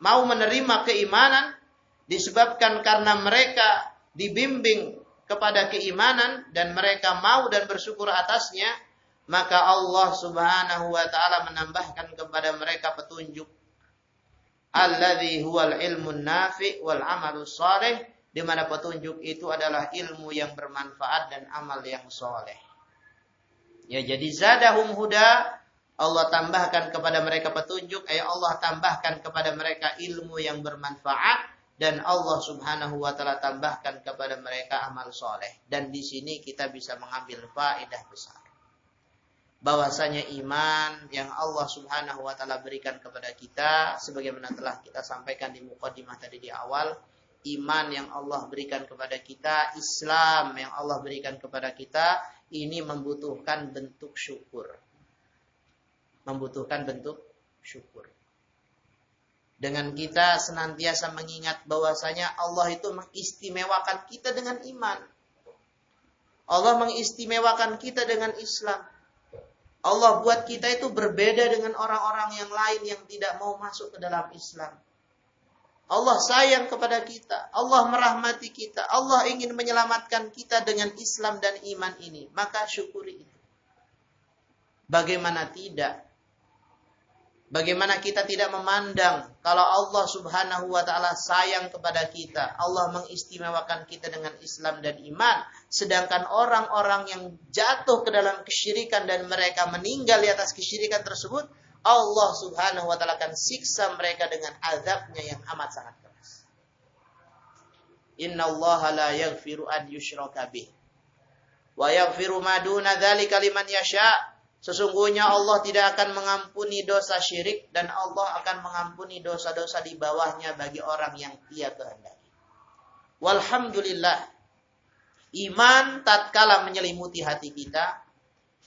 menerima keimanan, disebabkan karena mereka dibimbing kepada keimanan dan mereka mau dan bersyukur atasnya, maka Allah Subhanahu wa taala menambahkan kepada mereka petunjuk. Alladzi huwal ilmun nafi' wal amalus shalih, di mana petunjuk itu adalah ilmu yang bermanfaat dan amal yang soleh. Ya, jadi zadahum huda, Allah tambahkan kepada mereka petunjuk, Allah tambahkan kepada mereka ilmu yang bermanfaat, dan Allah Subhanahu wa taala tambahkan kepada mereka amal soleh. Dan di sini kita bisa mengambil faedah besar, bahwasanya iman yang Allah Subhanahu wa taala berikan kepada kita, sebagaimana telah kita sampaikan di mukadimah tadi di awal, iman yang Allah berikan kepada kita, Islam yang Allah berikan kepada kita, ini membutuhkan bentuk syukur. Membutuhkan bentuk syukur. Dengan kita senantiasa mengingat bahwasanya Allah itu mengistimewakan kita dengan iman. Allah mengistimewakan kita dengan Islam. Allah buat kita itu berbeda dengan orang-orang yang lain yang tidak mau masuk ke dalam Islam. Allah sayang kepada kita. Allah merahmati kita. Allah ingin menyelamatkan kita dengan Islam dan iman ini. Maka syukuri itu. Bagaimana tidak? Bagaimana kita tidak memandang kalau Allah Subhanahu wa taala sayang kepada kita, Allah mengistimewakan kita dengan Islam dan iman, sedangkan orang-orang yang jatuh ke dalam kesyirikan dan mereka meninggal di atas kesyirikan tersebut, Allah Subhanahu wa taala akan siksa mereka dengan azabnya yang amat sangat keras. Innallaha la yaghfiru an yushraka bih wa yaghfiru ma duna dzalika liman yasha'. Sesungguhnya Allah tidak akan mengampuni dosa syirik dan Allah akan mengampuni dosa-dosa di bawahnya bagi orang yang Dia kehendaki. Walhamdulillah, iman tatkala menyelimuti hati kita,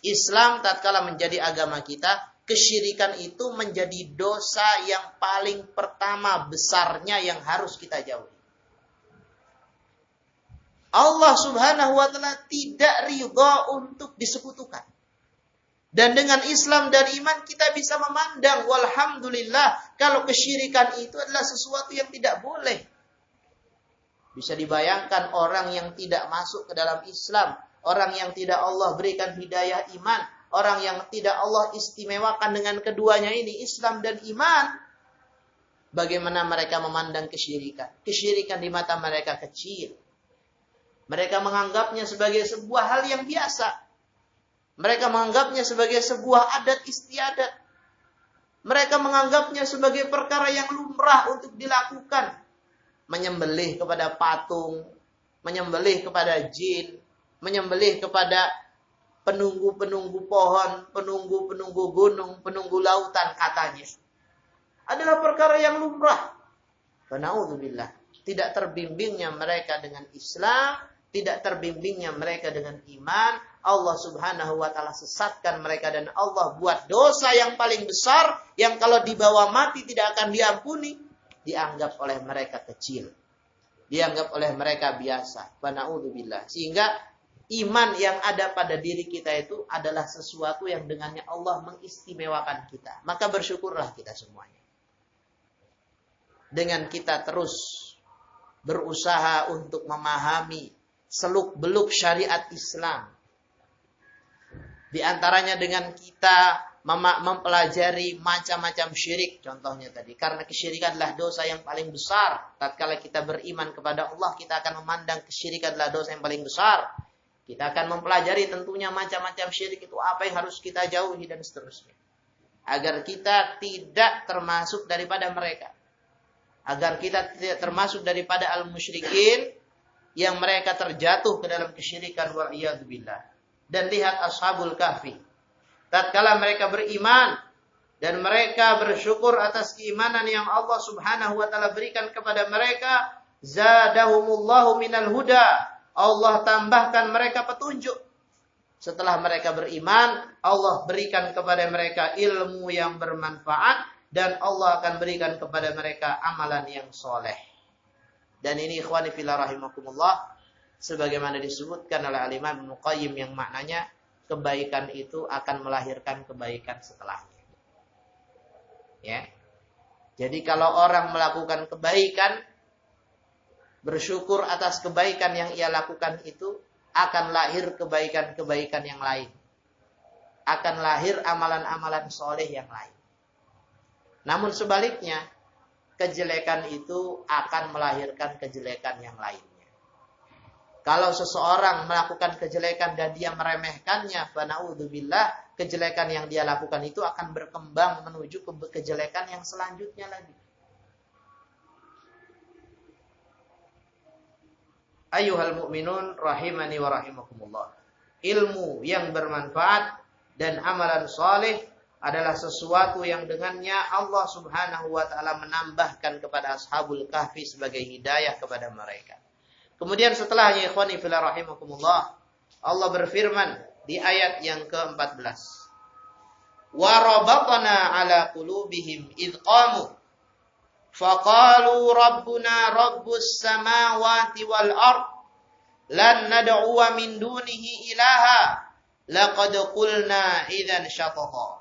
Islam tatkala menjadi agama kita, kesyirikan itu menjadi dosa yang paling pertama besarnya yang harus kita jauhi. Allah Subhanahu wa taala tidak ridha untuk disekutukan. Dan dengan Islam dan iman kita bisa memandang, walhamdulillah, kalau kesyirikan itu adalah sesuatu yang tidak boleh. Bisa dibayangkan orang yang tidak masuk ke dalam Islam, orang yang tidak Allah berikan hidayah iman, orang yang tidak Allah istimewakan dengan keduanya ini, Islam dan iman, bagaimana mereka memandang kesyirikan. Kesyirikan di mata mereka kecil. Mereka menganggapnya sebagai sebuah hal yang biasa. Mereka menganggapnya sebagai sebuah adat istiadat. Mereka menganggapnya sebagai perkara yang lumrah untuk dilakukan. Menyembelih kepada patung, menyembelih kepada jin, menyembelih kepada penunggu-penunggu pohon, penunggu-penunggu gunung, penunggu lautan katanya. Adalah perkara yang lumrah. Na'udzubillah. Tidak terbimbingnya mereka dengan Islam, tidak terbimbingnya mereka dengan iman, Allah Subhanahu wa taala sesatkan mereka dan Allah buat dosa yang paling besar yang kalau dibawa mati tidak akan diampuni, dianggap oleh mereka kecil. Dianggap oleh mereka biasa. Wa na'udzubillah. Sehingga iman yang ada pada diri kita itu adalah sesuatu yang dengannya Allah mengistimewakan kita. Maka bersyukurlah kita semuanya. Dengan kita terus berusaha untuk memahami seluk-beluk syariat Islam. Di antaranya dengan kita mempelajari macam-macam syirik contohnya tadi. Karena kesyirikan adalah dosa yang paling besar. Tatkala kita beriman kepada Allah, kita akan memandang kesyirikan adalah dosa yang paling besar. Kita akan mempelajari tentunya macam-macam syirik itu apa yang harus kita jauhi dan seterusnya. Agar kita tidak termasuk daripada mereka. Agar kita tidak termasuk daripada al-musyrikin yang mereka terjatuh ke dalam kesyirikan wa'iyadzubillah. Dan lihat Ashabul Kahfi. Tatkala mereka beriman dan mereka bersyukur atas keimanan yang Allah Subhanahu wa taala berikan kepada mereka, zadahumullahu minal huda. Allah tambahkan mereka petunjuk. Setelah mereka beriman, Allah berikan kepada mereka ilmu yang bermanfaat dan Allah akan berikan kepada mereka amalan yang soleh. Dan ini ikhwani fillah rahimakumullah, sebagaimana disebutkan oleh Al-Imam Ibnu Qayyim yang maknanya kebaikan itu akan melahirkan kebaikan setelahnya. Ya. Jadi kalau orang melakukan kebaikan, bersyukur atas kebaikan yang ia lakukan itu, akan lahir kebaikan-kebaikan yang lain. akan lahir amalan-amalan soleh yang lain. Namun sebaliknya, kejelekan itu akan melahirkan kejelekan yang lainnya. Kalau seseorang melakukan kejelekan dan dia meremehkannya, fana'udzubillah, kejelekan yang dia lakukan itu akan berkembang menuju ke kejelekan yang selanjutnya lagi. Ayyuhal mu'minun rahimani wa rahimakumullah. Ilmu yang bermanfaat dan amalan saleh adalah sesuatu yang dengannya Allah Subhanahu wa taala menambahkan kepada Ashabul Kahfi sebagai hidayah kepada mereka. Kemudian setelahnya ikhwani fillah rahimakumullah, Allah berfirman di ayat yang ke-14. Wa rabatna ala qulubihim id qamu faqalu rabbuna rabbus samawati wal ard lan nad'u min dunihi ilaha laqad qulna idzan syatata.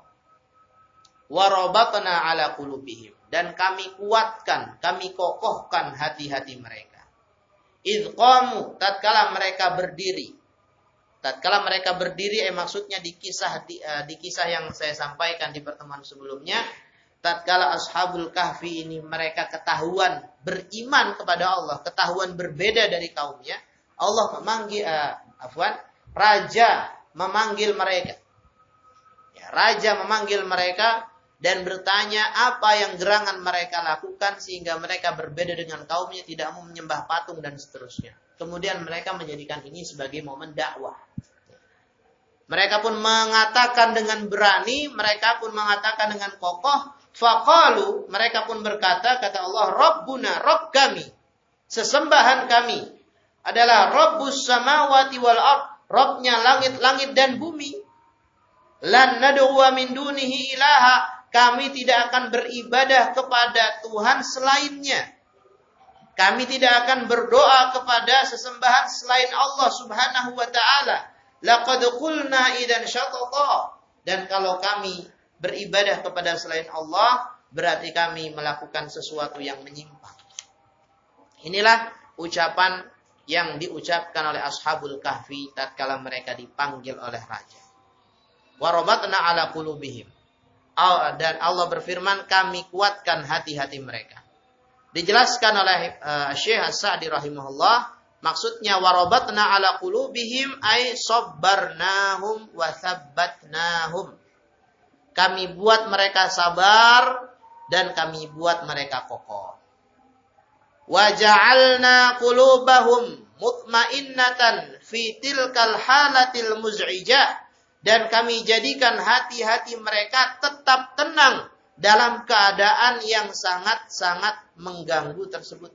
Wa rabatna ala qulubihim, dan kami kuatkan, kami kokohkan hati-hati mereka. Idh qamu, tatkala mereka berdiri. Tatkala mereka berdiri, maksudnya di kisah yang saya sampaikan di pertemuan sebelumnya, tatkala Ashabul Kahfi ini mereka ketahuan beriman kepada Allah, ketahuan berbeda dari kaumnya, Allah memanggil raja memanggil mereka. Ya, raja memanggil mereka dan bertanya apa yang gerangan mereka lakukan sehingga mereka berbeda dengan kaumnya, tidak mau menyembah patung dan seterusnya. Kemudian mereka menjadikan ini sebagai momen dakwah. Mereka pun mengatakan dengan berani, mereka pun mengatakan dengan kokoh, faqalu, mereka pun berkata, kata Allah, Rabbuna, Rabb kami, sesembahan kami adalah Rabbus samawati wal ard, Rabbnya langit-langit dan bumi. Lan nad'u min dunihi ilaha, kami tidak akan beribadah kepada Tuhan selainnya. Kami tidak akan berdoa kepada sesembahan selain Allah Subhanahu wa taala. Laqad qulna idzan syatata, dan kalau kami beribadah kepada selain Allah, berarti kami melakukan sesuatu yang menyimpang. Inilah ucapan yang diucapkan oleh Ashabul Kahfi tatkala mereka dipanggil oleh raja. Wa rabatna ala qulubihim, dan Allah berfirman, kami kuatkan hati-hati mereka. Dijelaskan oleh Syekh As-Sa'di rahimahullah, maksudnya wa rabatna ala qulubihim ay sabbarnahum wa thabbatnahum. Kami buat mereka sabar dan kami buat mereka kokoh. Wa ja'alna qulubahum mutmainnatan fi tilkal halatil muz'ijah, dan kami jadikan hati-hati mereka tetap tenang dalam keadaan yang sangat-sangat mengganggu tersebut.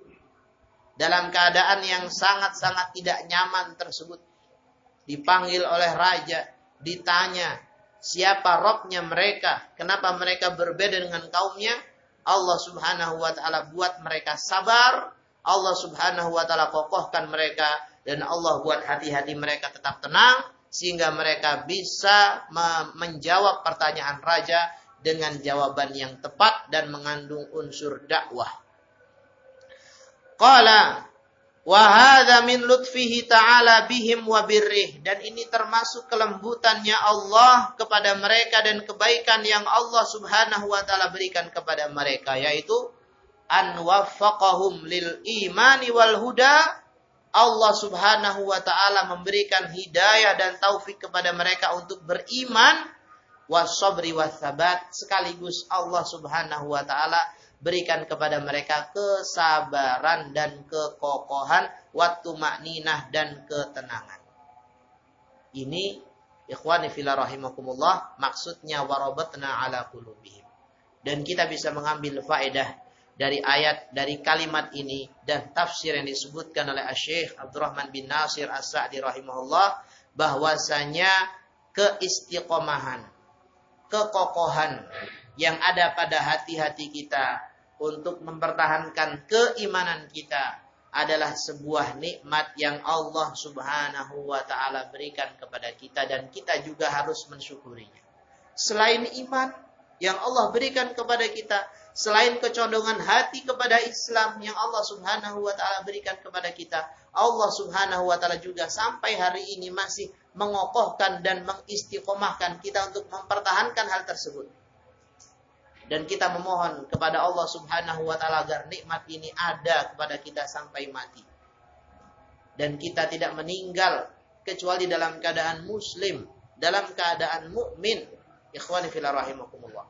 Dalam keadaan yang sangat-sangat tidak nyaman tersebut. Dipanggil oleh raja, ditanya siapa Rabbnya mereka, kenapa mereka berbeda dengan kaumnya. Allah Subhanahu wa taala buat mereka sabar, Allah Subhanahu wa taala kokohkan mereka, dan Allah buat hati-hati mereka tetap tenang sehingga mereka bisa menjawab pertanyaan raja dengan jawaban yang tepat dan mengandung unsur dakwah. Qala wa hadza min lutfihi ta'ala bihim wa birrih, dan ini termasuk kelembutannya Allah kepada mereka dan kebaikan yang Allah Subhanahu wa taala berikan kepada mereka, yaitu an waffaqahum lil imani wal huda. Allah Subhanahu wa taala memberikan hidayah dan taufik kepada mereka untuk beriman, wasabri wasabat, sekaligus Allah Subhanahu wa taala berikan kepada mereka kesabaran dan kekokohan, wattu ma'ninah dan ketenangan. Ini ikhwani fillah rahimakumullah, maksudnya warabatna ala qulubihim. Dan kita bisa mengambil faedah dari ayat, dari kalimat ini dan tafsir yang disebutkan oleh Syekh Abdurrahman bin Nasir As-Sa'di rahimahullah, bahwasanya keistiqomahan, kekokohan yang ada pada hati-hati kita untuk mempertahankan keimanan kita adalah sebuah nikmat yang Allah Subhanahu wa taala berikan kepada kita, dan kita juga harus mensyukurinya. Selain iman yang Allah berikan kepada kita, selain kecondongan hati kepada Islam yang Allah Subhanahu wa taala berikan kepada kita, Allah Subhanahu wa taala juga sampai hari ini masih mengokohkan dan mengistiqomahkan kita untuk mempertahankan hal tersebut. Dan kita memohon kepada Allah Subhanahu wa taala agar nikmat ini ada kepada kita sampai mati. Dan kita tidak meninggal kecuali dalam keadaan muslim, dalam keadaan mukmin. Ikhwani fillah rahimakumullah.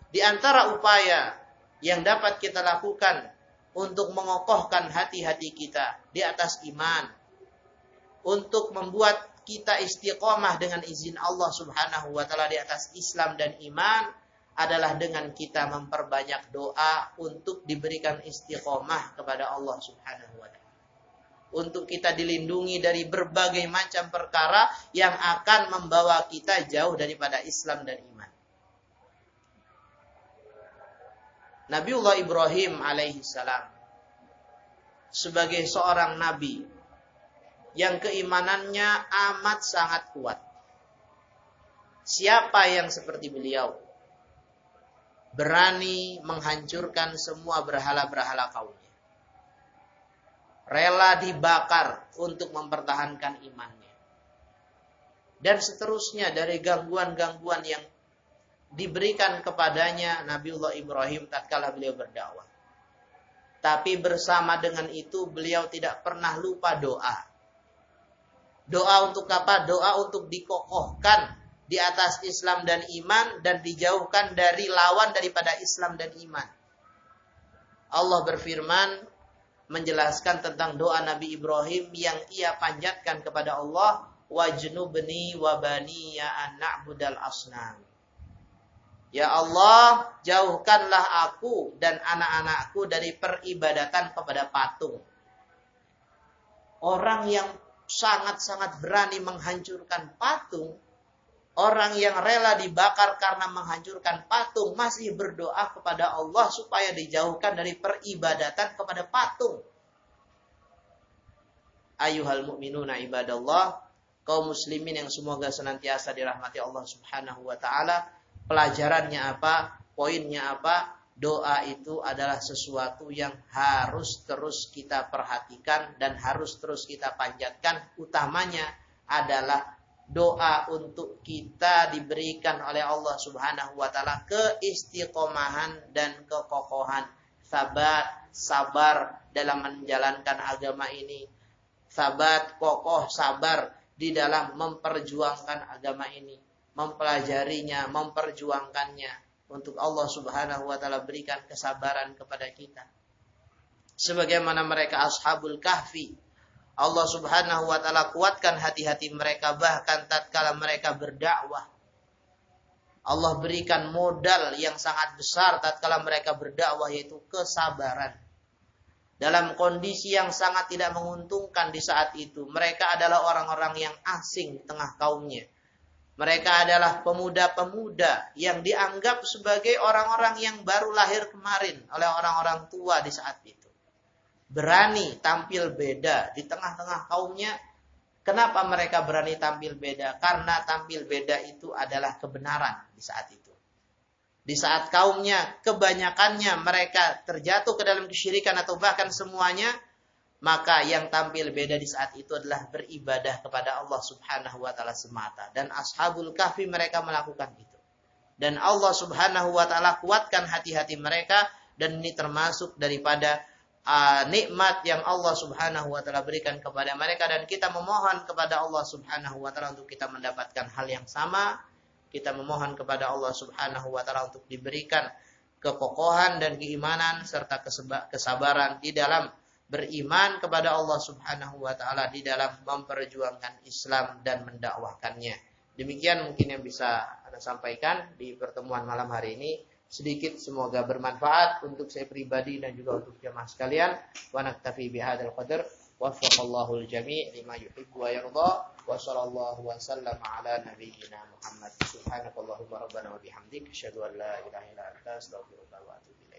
Di antara upaya yang dapat kita lakukan untuk mengokohkan hati-hati kita di atas iman, untuk membuat kita istiqomah dengan izin Allah Subhanahu wa taala di atas Islam dan iman, adalah dengan kita memperbanyak doa untuk diberikan istiqomah kepada Allah Subhanahu wa taala. Untuk kita dilindungi dari berbagai macam perkara yang akan membawa kita jauh daripada Islam dan iman. Nabiullah Ibrahim alaihissalam sebagai seorang nabi yang keimanannya amat sangat kuat. Siapa yang seperti beliau berani menghancurkan semua berhala-berhala kaumnya, rela dibakar untuk mempertahankan imannya, dan seterusnya dari gangguan-gangguan yang diberikan kepadanya Nabiullah Ibrahim tatkala beliau berdakwah. Tapi bersama dengan itu beliau tidak pernah lupa doa. Doa untuk apa? Doa untuk dikokohkan di atas Islam dan iman dan dijauhkan dari lawan daripada Islam dan iman. Allah berfirman menjelaskan tentang doa Nabi Ibrahim yang ia panjatkan kepada Allah, wajnubni wa baniya an na'budal asnam. Ya Allah, jauhkanlah aku dan anak-anakku dari peribadatan kepada patung. Orang yang sangat-sangat berani menghancurkan patung, orang yang rela dibakar karena menghancurkan patung, masih berdoa kepada Allah supaya dijauhkan dari peribadatan kepada patung. Ayuhal mu'minuna ibadallah, kaum muslimin yang semoga senantiasa dirahmati Allah Subhanahu wa taala. Pelajarannya apa? Poinnya apa? Doa itu adalah sesuatu yang harus terus kita perhatikan dan harus terus kita panjatkan. Utamanya adalah doa untuk kita diberikan oleh Allah Subhanahu wa taala keistiqomahan dan kekokohan, sabar dalam menjalankan agama ini, sabat, kokoh, sabar di dalam memperjuangkan agama ini, mempelajarinya, memperjuangkannya, untuk Allah Subhanahu wa taala berikan kesabaran kepada kita. Sebagaimana mereka Ashabul Kahfi, Allah Subhanahu wa taala kuatkan hati-hati mereka bahkan tatkala mereka berdakwah. Allah berikan modal yang sangat besar tatkala mereka berdakwah, yaitu kesabaran. Dalam kondisi yang sangat tidak menguntungkan di saat itu, mereka adalah orang-orang yang asing di tengah kaumnya. Mereka adalah pemuda-pemuda yang dianggap sebagai orang-orang yang baru lahir kemarin oleh orang-orang tua di saat itu. Berani tampil beda di tengah-tengah kaumnya. Kenapa mereka berani tampil beda? Karena tampil beda itu adalah kebenaran di saat itu. Di saat kaumnya kebanyakannya mereka terjatuh ke dalam kesyirikan atau bahkan semuanya, maka yang tampil beda di saat itu adalah beribadah kepada Allah Subhanahu wa taala semata. Dan Ashabul Kahfi mereka melakukan itu. Dan Allah Subhanahu wa taala kuatkan hati-hati mereka, dan ini termasuk daripada nikmat yang Allah Subhanahu wa taala berikan kepada mereka, dan kita memohon kepada Allah Subhanahu wa taala untuk kita mendapatkan hal yang sama. Kita memohon kepada Allah Subhanahu wa taala untuk diberikan kekokohan dan keimanan serta kesabaran di dalam beriman kepada Allah Subhanahu wa taala, di dalam memperjuangkan Islam dan mendakwahkannya. Demikian mungkin yang bisa Anda sampaikan di pertemuan malam hari ini. Sedikit semoga bermanfaat untuk saya pribadi dan juga untuk jemaah sekalian. Wa naktafi bihadzal qadar. Waffaqallahu al-jami' lima yuhibbu wa yarda. Wa sallallahu wa sallama ala nabiyyina Muhammad. Subhanakallahumma rabbana wa bihamdik asyhadu an la ilaha illa anta astaghfiruka wa atubu ilaik.